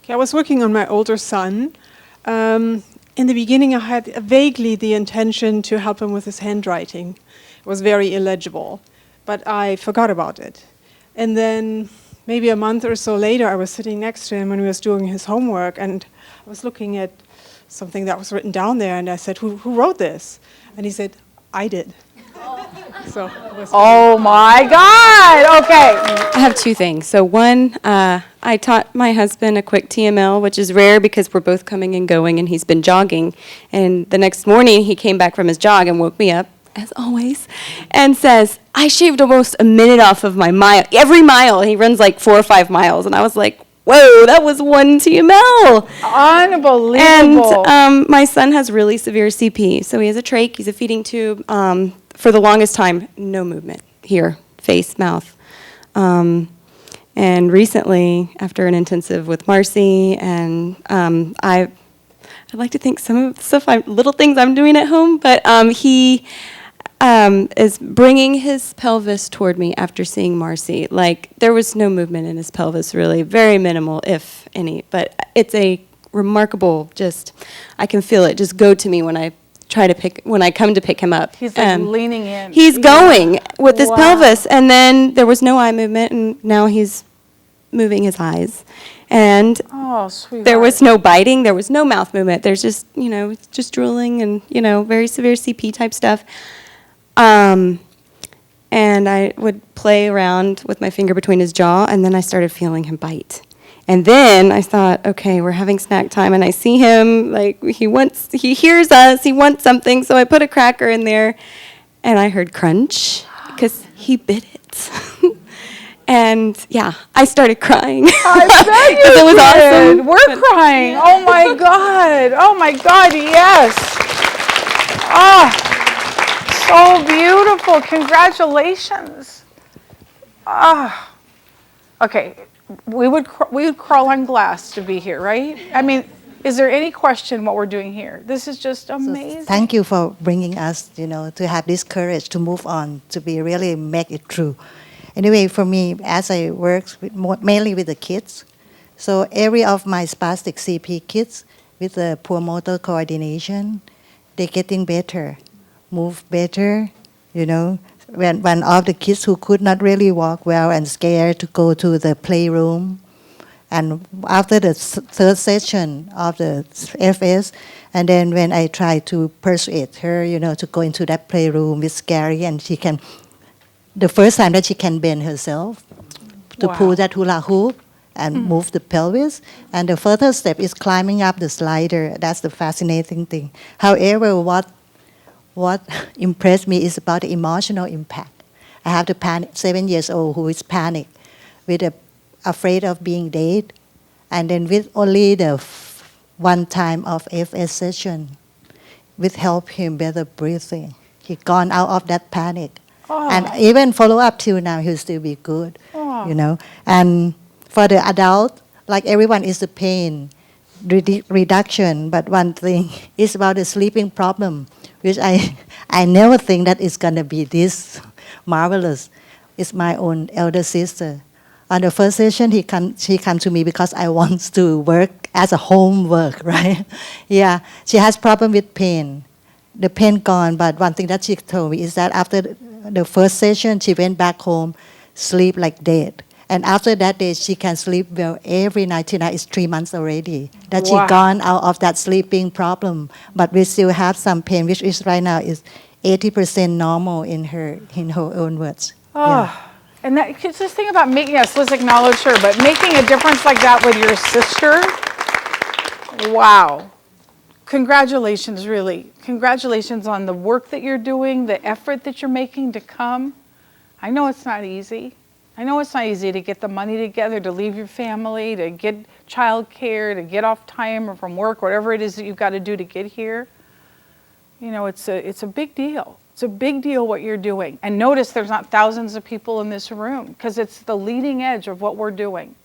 Okay, I was working on my older son. In the beginning, I had vaguely the intention to help him with his handwriting. It was very illegible, but I forgot about it. And then maybe a month or so later, I was sitting next to him when he was doing his homework, and I was looking at something that was written down there, and I said, who wrote this? And he said, I did. So it was Oh my God! Okay. I have two things. So one, I taught my husband a quick TML, which is rare because we're both coming and going, and he's been jogging. And the next morning, he came back from his jog and woke me up, as always, and says, I shaved almost a minute off of my mile. Every mile, he runs like 4 or 5 miles. And I was like, whoa, that was 1 TML. Unbelievable. And my son has really severe CP. So he has a trach, he's a feeding tube. For the longest time, no movement here, face, mouth. And recently, after an intensive with Marcy, and I'd like to think some of the stuff, little things I'm doing at home, but he is bringing his pelvis toward me after seeing Marcy. Like, there was no movement in his pelvis, really, very minimal, if any. But it's a remarkable, I can feel it just go to me when I come to pick him up. He's like leaning in. He's going with his pelvis, and then there was no eye movement, and now he's moving his eyes. And there was no biting, there was no mouth movement. There's just drooling and, very severe CP type stuff. And I would play around with my finger between his jaw, and then I started feeling him bite. And then I thought, okay, we're having snack time, and I see him, like, he hears us, he wants something, so I put a cracker in there, and I heard crunch, because he bit it. And, yeah, I started crying. I bet you it was did. awesome. We're crying. Oh, my God, yes. So beautiful. Congratulations. Okay. We would crawl on glass to be here, right? I mean, is there any question what we're doing here? This is just amazing. So thank you for bringing us, to have this courage to move on, to be really make it true. Anyway, for me, as I work mainly with the kids, so every of my spastic CP kids with the poor motor coordination, they're getting better, move better, When one of the kids who could not really walk well and scared to go to the playroom, and after the third session of the FS, and then when I tried to persuade her, to go into that playroom, it's scary, and the first time that she can bend herself to pull that hula hoop and move the pelvis, and the further step is climbing up the slider. That's the fascinating thing. However, what impressed me is about the emotional impact. I have the 7-year-old who is panicked, afraid of being dead, and then with only the one time of FS session, with help him better breathing, he gone out of that panic, and even follow up till now he'll still be good, And for the adult, like everyone, is the pain reduction, but one thing is about the sleeping problem, which I never think that it's going to be this marvelous. It's my own elder sister. On the first session, she came to me because I want to work as a homework, right? Yeah, she has problem with pain. The pain gone, but one thing that she told me is that after the first session, she went back home, sleep like dead. And after that day, she can sleep well every night. Till now, it's 3 months already that she gone out of that sleeping problem. But we still have some pain, which is right now is 80% normal in her own words. And this thing about making, yes, let's acknowledge her, but making a difference like that with your sister, wow. Congratulations, really. Congratulations on the work that you're doing, the effort that you're making to come. I know it's not easy. I know it's not easy to get the money together, to leave your family, to get childcare, to get off time or from work, whatever it is that you've got to do to get here. It's a big deal. It's a big deal what you're doing. And notice there's not thousands of people in this room, because it's the leading edge of what we're doing.